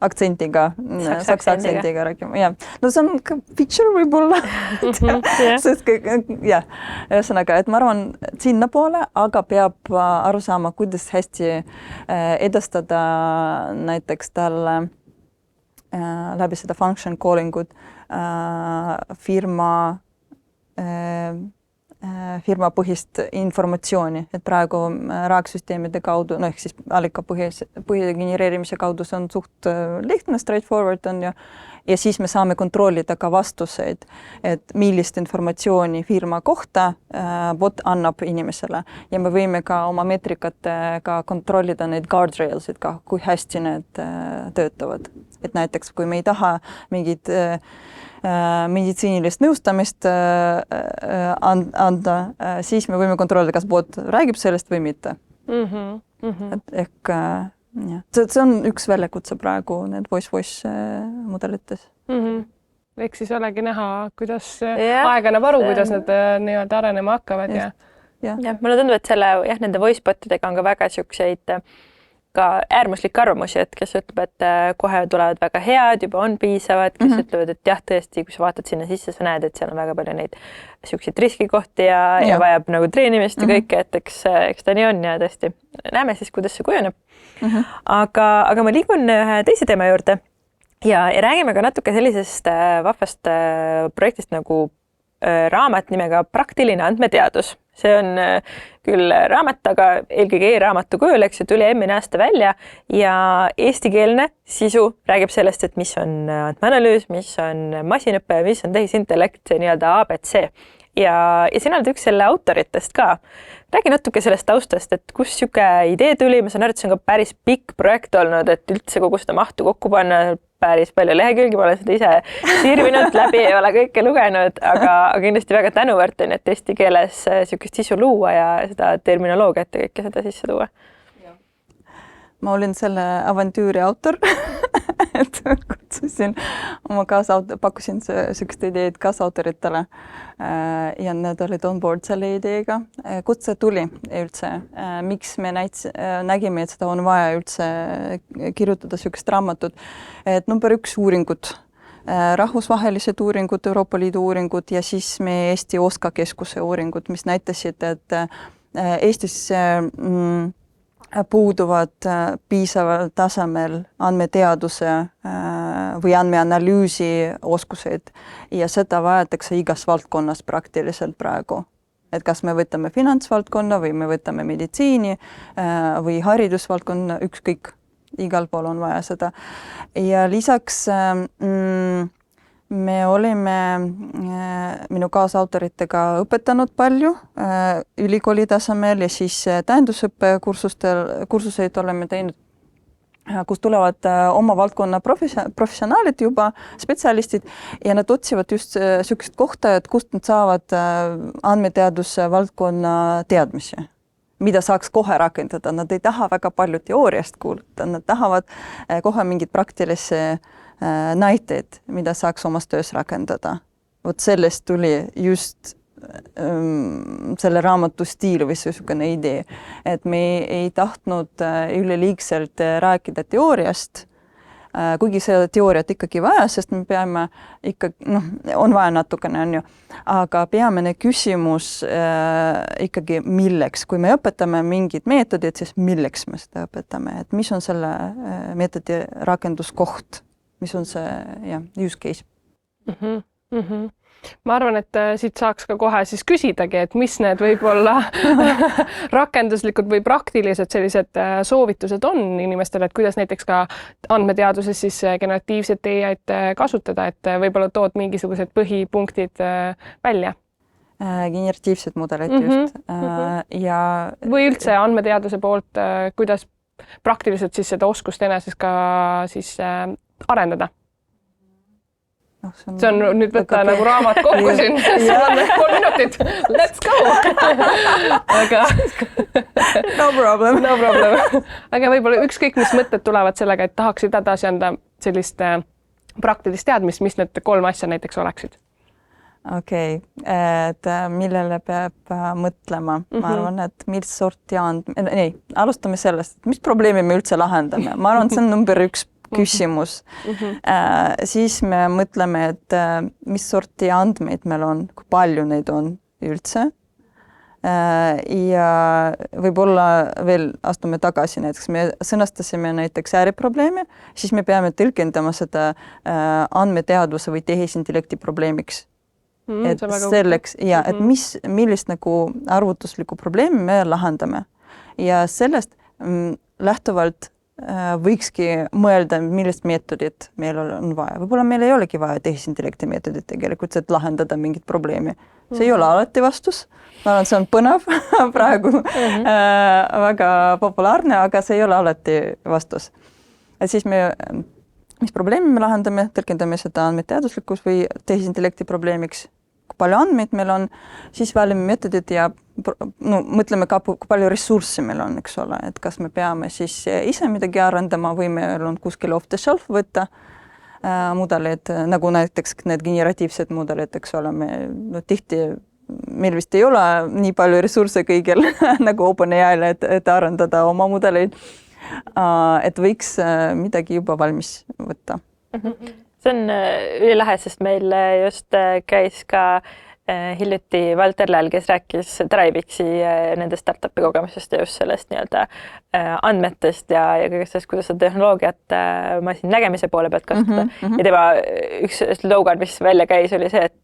aktsentiga, saksa aktsentiga räägima. Ja. No see on ka feature võib-olla. Sest ühesõnaga, et ma arvan sinna poole, aga peab aru saama, kuidas hästi edastada näiteks talle läbi seda function callingut firmapõhist informatsiooni, et praegu RAG-süsteemide kaudu, ehk siis allikapõhise genereerimise kaudu see on suht lihtne, straightforward on ja siis me saame kontrollida ka vastuseid, et millist informatsiooni firma kohta bot annab inimesele ja me võime ka oma meetrikatega kontrollida neid guardrailsid ka, kui hästi need töötavad. Et näiteks, kui me ei taha mingid meditsiinilist nõustamist anda, siis me võime kontrollida, kas bot räägib sellest või mitte. Et ehk see on üks väljakutse praegu need voice mudelites. Ehk siis olegi näha, kuidas aeg annab aru, kuidas nad nii-öelda arenema hakkavad. Ja, mulle tundub, et nende voice botidega on ka väga siukseid ka äärmuslikke arvamusi, et kes ütleb, et kohe tulevad väga head, juba on piisavad, kes ütlevad, et jah, tõesti, kui sa vaatad sinna sisse, sa näed, et seal on väga palju neid siukseid riskikohti ja vajab nagu treenimist ja kõike, et eks ta nii on ja tõesti näeme siis, kuidas see kujuneb. Aga ma liigun ühe teise teema juurde ja räägime ka natuke sellisest vahvast projektist nagu raamat nimega Praktiline andmeteadus. See on küll raamat, aga eelkõige e-raamatu kujul, eks ju, tuli eelmine aasta välja ja eestikeelne sisu räägib sellest, et mis on andmeanalüüs, mis on masinõpe, mis on tehisintellekt, see nii-öelda ABC. Ja sina oled üks selle autoritest ka. Räägi natuke sellest taustast, et kus siuke idee tuli, ma saan aru, et see on ka päris pikk projekt olnud, et üldse kogu seda mahtu kokku panna, päris palju lehekülgi, ma olen seda ise sirvinud läbi, ei ole kõike lugenud, aga kindlasti väga tänuväärt on, et eesti keeles siukest sisu luua ja seda terminoloogiat ja kõike seda sisse tuua. Ma olin selle avantüüri autor, et kutsusin oma pakkusin siukest ideed kaasautoritele ja need olid on board selle ideega. Kust see tuli üldse? Miks me nägime, et seda on vaja üldse kirjutada siukest raamatut? Et number 1 uuringud, rahvusvahelised uuringud, Euroopa Liidu uuringud ja siis meie Eesti OSKA keskuse uuringud, mis näitasid, et Eestis puuduvad piisaval tasemel andmeteaduse või andmeanalüüsi oskused ja seda vajatakse igas valdkonnas praktiliselt praegu. Et kas me võtame finantsvaldkonna või me võtame meditsiini või haridusvaldkonna, ükskõik, igal pool on vaja seda. Ja lisaks me olime minu kaasautoritega õpetanud palju ülikooli tasemel ja siis tähendusõppe kursuseid oleme teinud, kus tulevad oma valdkonna professionaalid juba, spetsialistid ja nad otsivad just sellist kohta, et kust nad saavad andmeteaduse valdkonna teadmisi, mida saaks kohe rakendada. Nad ei taha väga palju teooriast kuulata, nad tahavad kohe mingit praktilisi näiteid, mida saaks omas töös rakendada. vot sellest tuli just selle raamatu stiil või niisugune idee, et me ei tahtnud üleliigselt rääkida teooriast, kuigi seda teooriat ikkagi vaja, sest me peame ikkagi, on vaja natukene, on ju, aga peamine küsimus ikkagi milleks, kui me õpetame mingid meetodid, siis milleks me seda õpetame, et mis on selle meetodi rakenduskoht, mis on see use case. Ma arvan, et siit saaks ka kohe siis küsidagi, et mis need võib-olla rakenduslikud või praktilised sellised soovitused on inimestele, et kuidas näiteks ka andmeteaduses siis generatiivset AI-t kasutada, et võib-olla tood mingisugused põhipunktid välja. Generatiivsed mudelid just. Ja või üldse andmeteaduse poolt, kuidas praktiliselt siis seda oskust eneses ka siis arendada? See on nüüd võtta nagu raamat kokku siin, sul on 3 minutit, let's go! Aga no problem. Aga võib-olla ükskõik, mis mõtted tulevad sellega, et tahaksid edasi anda sellist praktilist teadmist, mis need 3 asja näiteks oleksid? Okei, et millele peab mõtlema? Ma arvan, et mis sorti alustame sellest, et mis probleemi me üldse lahendame. Ma arvan, see on number 1 küsimus. Siis me mõtleme, et mis sorti andmeid meil on, kui palju neid on üldse. Ja võib-olla veel astume tagasi, näiteks me sõnastasime näiteks äriprobleemi, siis me peame tõlgendama seda andmeteadvuse või tehisintellekti probleemiks. Et selleks, et millist nagu arvutuslikku probleemi me lahendame. Ja sellest lähtuvalt võikski mõelda, millist meetodit meil on vaja. Võib-olla meil ei olegi vaja tehisintellekti meetodit tegelikult, et lahendada mingit probleemi. See ei ole alati vastus. Ma arvan, see on põnev praegu väga populaarne, aga see ei ole alati vastus. Et siis mis probleemi me lahendame, tõlgendame seda andmeteaduslikus või tehisintellekti probleemiks, kui palju andmeid meil on, siis valime meetodid ja mõtleme ka, kui palju ressurssi meil on, eks ole, et kas me peame siis ise midagi arendama või meil on kuskil off the shelf võtta mudelid, nagu näiteks need generatiivsed mudelid, eks ole, tihti meil vist ei ole nii palju ressursse kõigil nagu OpenAI-le, et arendada oma mudeleid, et võiks midagi juba valmis võtta. See on ülilahe, sest meil just käis ka hiljuti Valter Läll, kes rääkis Drivexi nende startupi kogemusest ja just sellest nii-öelda andmetest ja kõigest sellest, kuidas seda tehnoloogiat masin nägemise poole pealt kasutada. Ja tema üks slogan, mis välja käis, oli see, et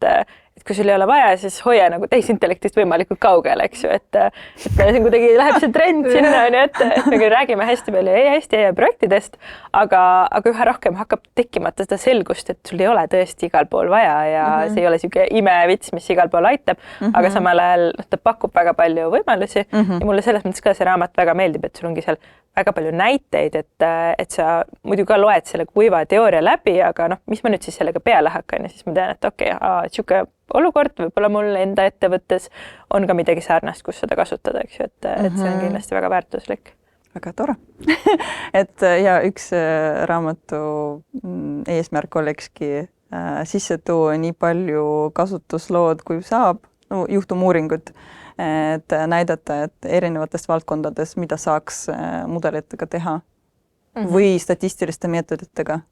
kui sul ei ole vaja, siis hoia nagu tehisintellektist võimalikult kaugele, eks ju, et siin kuidagi läheb see trend sinna, et me räägime hästi palju hästi projektidest, aga üha rohkem hakkab tekkimata seda selgust, et sul ei ole tõesti igal pool vaja ja see ei ole siuke imevits, mis igal pool aitab, aga samal ajal ta pakub väga palju võimalusi ja mulle selles mõttes ka see raamat väga meeldib, et sul ongi seal väga palju näiteid, et sa muidu ka loed selle kuiva teooria läbi, aga mis ma nüüd siis sellega peale hakkan ja siis ma tean, et okei, siuke olukord, võib-olla mul enda ettevõttes on ka midagi sarnast, kus seda kasutada, eks ju, et see on kindlasti väga väärtuslik. Väga tore. Et ja üks raamatu eesmärk olekski sisse tuua nii palju kasutuslood, kui saab, juhtumuuringut, et näidata, et erinevatest valdkondades, mida saaks mudelitega teha või statistiliste meetoditega.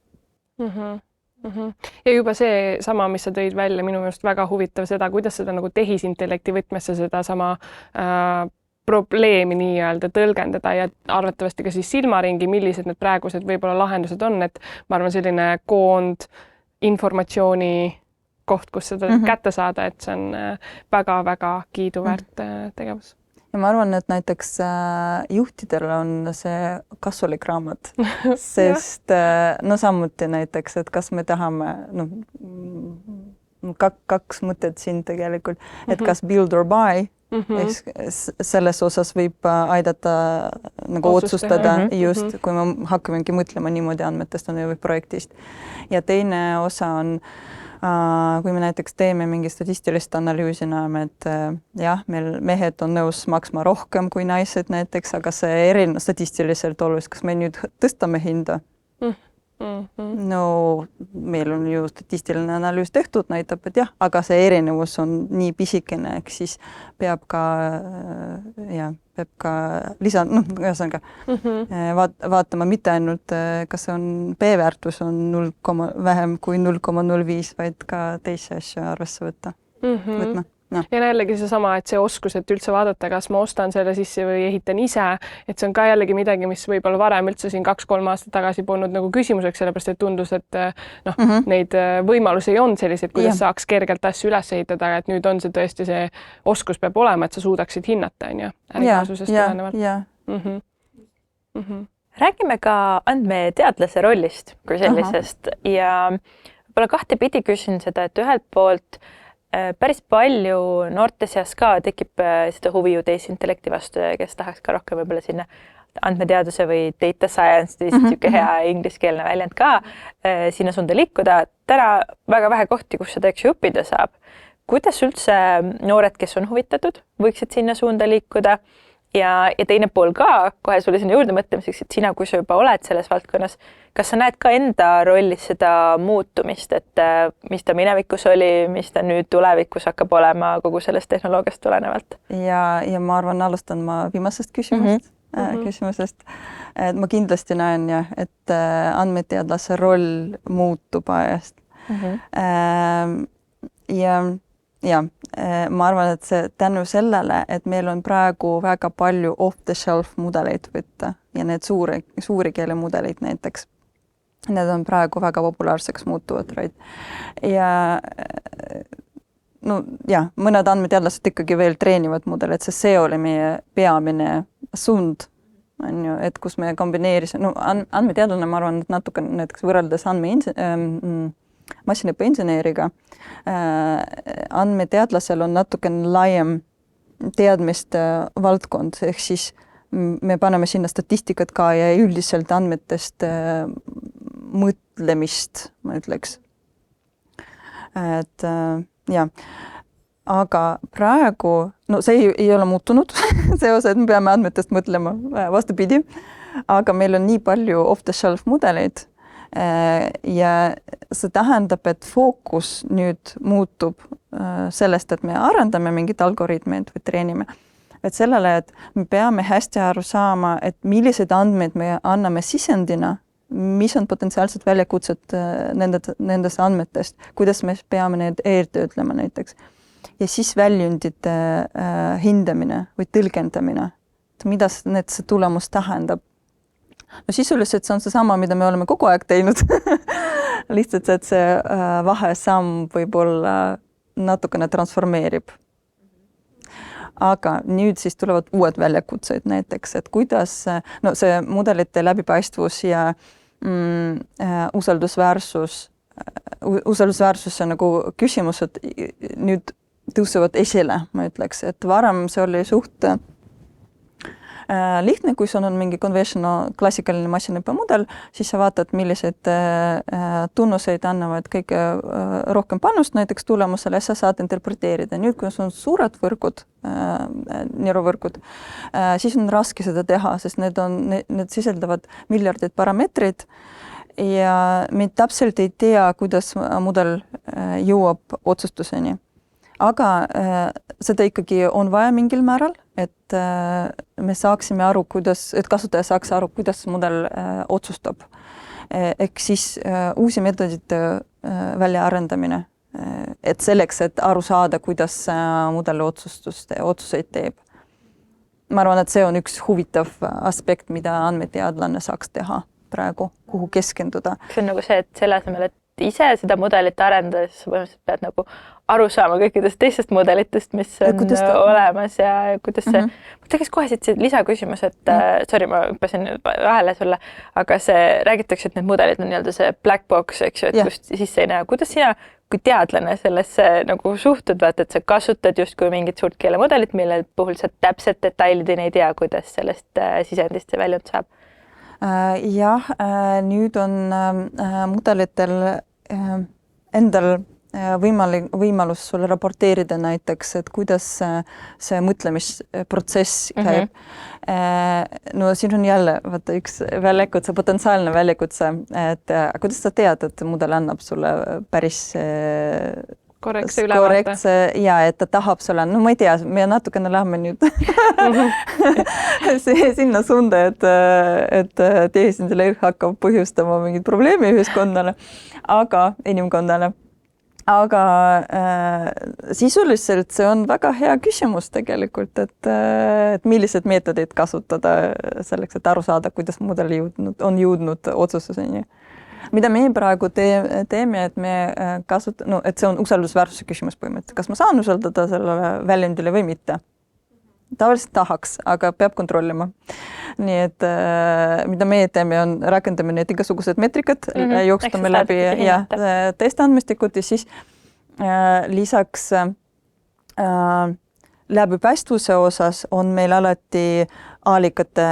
Ja juba see sama, mis sa tõid välja, minu meelest väga huvitav seda, kuidas seda nagu tehisintellekti võtmesse seda sama probleemi nii-öelda tõlgendada ja arvatavasti ka siis silmaringi, millised need praegused võib-olla lahendused on, et ma arvan, selline koond informatsiooni koht, kus seda kätte saada, et see on väga-väga kiiduväärt tegevus. Ja ma arvan, et näiteks juhtidel on see kasulik raamat, sest samuti näiteks, et kas me tahame, kaks mõtet siin tegelikult, et kas build or buy, selles osas võib aidata nagu otsustada just, kui me hakkamegi mõtlema niimoodi andmetest või projektist. Ja teine osa on kui me näiteks teeme mingi statistilist analüüsi, näeme, et jah, meil mehed on nõus maksma rohkem kui naised näiteks, aga see statistiliselt oluliselt, kas me nüüd tõstame hinda? no meil on ju statistiline analüüs tehtud, näitab, et jah, aga see erinevus on nii pisikene, ehk siis peab ka ühesõnaga vaatama mitte ainult, kas on P-väärtus on vähem kui 0,05, vaid ka teisi asju arvesse võtma. No. Ja jällegi seesama, et see oskus, et üldse vaadata, kas ma ostan selle sisse või ehitan ise, et see on ka jällegi midagi, mis võib-olla varem üldse siin 2-3 aastat tagasi polnud nagu küsimuseks, sellepärast et tundus, et neid võimalusi ei olnud selliseid, kuidas saaks kergelt asju üles ehitada, et nüüd on see tõesti see oskus peab olema, et sa suudaksid hinnata, on ju, ärikaasusest tulenevalt. Räägime ka andmeteadlase rollist kui sellisest ja võib-olla kahtepidi küsin seda, et ühelt poolt päris palju noorte seas ka tekib seda huvi ju tehisintellekti vastu, kes tahaks ka rohkem võib-olla sinna andmeteaduse või data science, niisugune hea ingliskeelne väljend ka, sinna suunda liikuda. Täna väga vähe kohti, kus seda õppida saab. Kuidas üldse noored, kes on huvitatud, võiksid sinna suunda liikuda? Ja teine pool ka, kohe sulle sinna juurde mõtlemiseks, et sina, kui sa juba oled selles valdkonnas, kas sa näed ka enda rollis seda muutumist, et mis ta minevikus oli, mis ta nüüd tulevikus hakkab olema kogu sellest tehnoloogiast tulenevalt? Ja ma arvan, alustan ma viimasest küsimusest. Et ma kindlasti näen, et andmeteadlase roll muutub ajast. Ja ma arvan, et see tänu sellele, et meil on praegu väga palju off-the-shelf mudeleid võtta ja need suuri keelemudeleid näiteks, need on praegu väga populaarseks muutuvad. Ja mõned andmeteadlased ikkagi veel treenivad mudelid, sest see oli meie peamine suund, on ju, et kus me kombineerisime, andmeteadlane, ma arvan, et natuke näiteks võrreldes masinaõppeinseneriga, andmeteadlasel on natukene laiem teadmiste valdkond, ehk siis me paneme sinna statistikat ka ja üldiselt andmetest mõtlemist, ma ütleks. Et aga praegu, see ei ole muutunud, see osa, et me peame andmetest mõtlema vastupidi, aga meil on nii palju off-the-shelf mudeleid, ja see tähendab, et fookus nüüd muutub sellest, et me arendame mingid algoritmid või treenime, et sellele, et me peame hästi aru saama, et millised andmeid me anname sisendina, mis on potentsiaalselt väljakutsed nendest andmetest, kuidas me peame need eeltöötlema näiteks. Ja siis väljundite hindamine või tõlgendamine, mida see tulemus tähendab. Sisuliselt see on seesama, mida me oleme kogu aeg teinud. Lihtsalt, et see vahesamm võib-olla natukene transformeerib. Aga nüüd siis tulevad uued väljakutsed näiteks, et kuidas see mudelite läbipaistvus ja usaldusväärsus nagu küsimused nüüd tõusevad esile, ma ütleks, et varem see oli suht lihtne, kui sul on mingi conventional klassikaline masinaõppemudel, siis sa vaatad, millised tunnuseid annavad kõige rohkem panust näiteks tulemusele, sa saad interpreteerida. Nüüd, kui sul on suured võrgud, neurovõrgud, siis on raske seda teha, sest need sisaldavad miljardid parameetrid ja me täpselt ei tea, kuidas mudel jõuab otsustuseni. Aga seda ikkagi on vaja mingil määral, et me saaksime aru, et kasutaja saaks aru, kuidas mudel otsustab. Ehk siis uusi meetodite väljaarendamine, et selleks, et aru saada, kuidas mudel otsuseid teeb. Ma arvan, et see on üks huvitav aspekt, mida andmeteadlane saaks teha praegu, kuhu keskenduda. See on nagu see, et selle asemel, et ise seda mudelit arendades põhimõtteliselt pead nagu aru saama kõikidest teistest mudelitest, mis on olemas ja kuidas see... Ma tegeks kohe siit lisaküsimus, et sorry, ma hüppasin vahele sulle, aga see räägitakse, et need mudelid on nii-öelda see black box, eks ju, et kust sisse ei näe. Kuidas sina kui teadlane sellesse nagu suhtud, vaata, et sa kasutad justkui mingit suurt keelemudelit, mille puhul sa täpselt detailideni ei tea, kuidas sellest sisendist see väljund saab? Jah, nüüd on mudelitel endal võimalus sulle raporteerida näiteks, et kuidas see mõtlemisprotsess käib. No siin on jälle vaata üks väljakutse, potentsiaalne väljakutse, et kuidas sa tead, et mudel annab sulle päris korrektse ülevaate. Ja et ta tahab sulle, no ma ei tea, me natukene lähme nüüd sinna suunda, et tehisintellekt hakkab põhjustama mingid probleemi ühiskonnale, inimkonnale. Aga sisuliselt see on väga hea küsimus tegelikult, et millised meetodid kasutada selleks, et aru saada, kuidas mudel on jõudnud otsustuseni. Mida me praegu teeme, et me kasutame, et see on usaldusväärsuse küsimus põhimõtteliselt. Kas ma saan usaldada sellele väljendile või mitte? Tavaliselt tahaks, aga peab kontrollima. Nii et mida meie teeme, on rakendame need igasugused meetrikad, jookstame läbi ja testandmestikud ja siis lisaks läbipaistvuse osas on meil alati allikate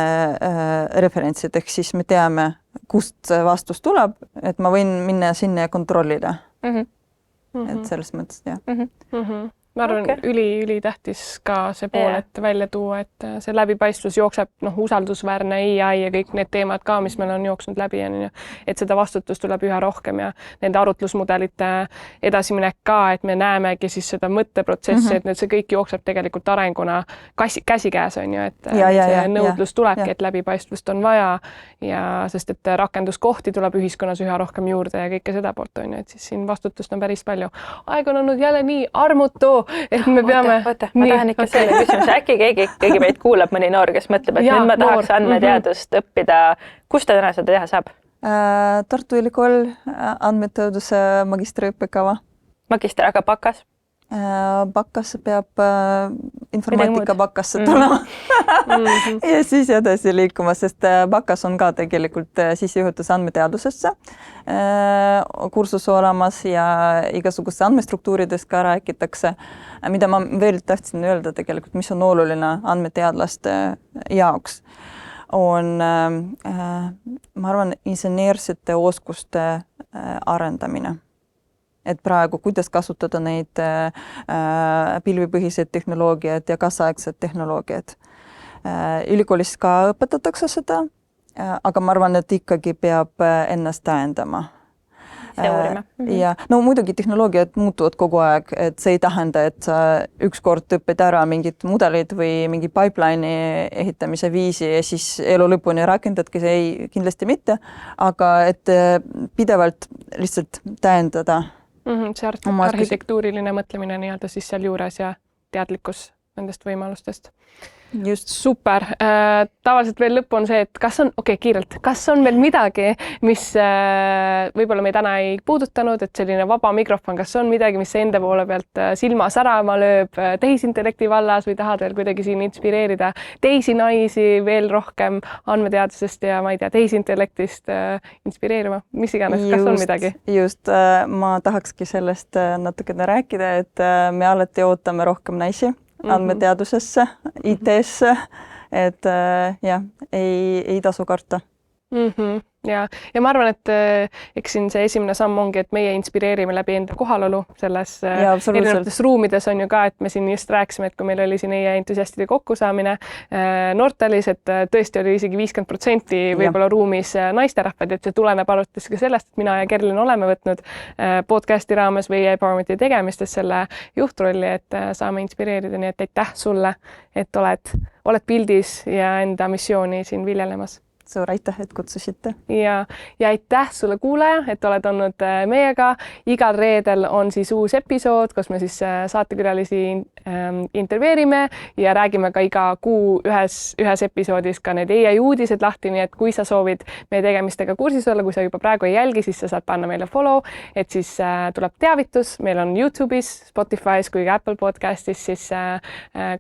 referentsid, ehk siis me teame, kust vastus tuleb, et ma võin minna sinna ja kontrollida. Et selles mõttes, jah. Ma arvan, ülitähtis ka see pool, et välja tuua, et see läbipaistvus jookseb usaldusväärne AI ja kõik need teemad ka, mis meil on jooksnud läbi, et seda vastutust tuleb üha rohkem ja nende arutlusmudelite edasiminek ka, et me näemegi siis seda mõtteprotsessi, et see kõik jookseb tegelikult arenguna käsikäes, on ju, et see nõudlus tulebki, et läbipaistvust on vaja ja sest, et rakenduskohti tuleb ühiskonnas üha rohkem juurde ja kõike seda poolt, on ju, et siis siin vastutust on päris palju. Aeg on olnud jälle nii armutu, et me peame... Oota, ma tahan ikka selle küsimuse. Äkki keegi meid kuulab mõni noor, kes mõtleb, et nüüd ma tahaks andmeteadust õppida. Kus ta täna seda teha saab? Tartu Ülikool andmeteaduse magistriõppekava. Magister, aga bakas? Bakas peab informaatika bakasse tulema ja siis edasi liikuma, sest bakas on ka tegelikult sissejuhatus andmeteadusesse kursus olemas ja igasugustes andmestruktuurides ka räägitakse, mida ma veel tahtsin öelda tegelikult, mis on oluline andmeteadlaste jaoks, on, ma arvan, inseneersete oskuste arendamine. Et praegu, kuidas kasutada neid pilvipõhised tehnoloogiad ja kaasaegsed tehnoloogiad. Ülikoolis ka õpetatakse seda, aga ma arvan, et ikkagi peab ennast tähendama. Ja no muidugi tehnoloogiad muutuvad kogu aeg, et see ei tähenda, et sa ükskord õpid ära mingid mudelid või mingi pipeline'i ehitamise viisi ja siis elu lõpuni rakendadki, see ei kindlasti mitte, aga et pidevalt lihtsalt tähendada. See arhitektuuriline mõtlemine nii-öelda siis seal juures ja teadlikkus nendest võimalustest. Just. Super. Tavaliselt veel lõpp on see, et kas on, kiirelt, kas on veel midagi, mis võib-olla me täna ei puudutanud, et selline vaba mikrofon, kas on midagi, mis enda poole pealt silma särama lööb tehisintellekti vallas või tahad veel kuidagi siin inspireerida teisi naisi veel rohkem andmeteadusest ja ma ei tea, tehisintellektist inspireerima, mis iganes, kas on midagi? Just, ma tahakski sellest natukene rääkida, et me alati ootame rohkem naisi andmeteadusesse, IT-sse, et ei tasu karta. Ja ma arvan, et eks siin see esimene samm ongi, et meie inspireerime läbi enda kohalolu selles erinevates ruumides on ju ka, et me siin just rääkisime, et kui meil oli siin EIA entusiastide kokkusaamine Nortalis, et tõesti oli isegi 50% võib-olla ruumis naisterahvad, et see tuleneb arvates ka sellest, et mina ja Kerlin oleme võtnud podcasti raames või EIA Empowermenti tegemistes selle juhtrolli, et saame inspireerida, nii et aitäh sulle, et oled pildis ja enda missiooni siin viljelemas. Suur aitäh, et kutsusite. Ja aitäh sulle kuulaja, et oled olnud meiega. Igal reedel on siis uus episood, kus me siis saatekülalisi intervjueerime ja räägime ka iga kuu ühes episoodis ka need EIA uudised lahti, nii et kui sa soovid meie tegemistega kursis olla, kui sa juba praegu ei jälgi, siis sa saad panna meile follow, et siis tuleb teavitus. Meil on YouTube'is, Spotify's kui ka Apple Podcastis siis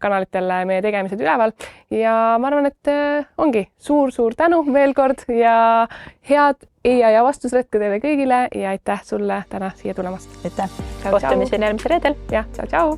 kanalitel meie tegemised üleval ja ma arvan, et ongi suur tänu veel kord ja head EIA vastusretke teile kõigile ja aitäh sulle täna siia tulemast. Aitäh. Kohtumiseni järgmisel reedel. Ja, tšau.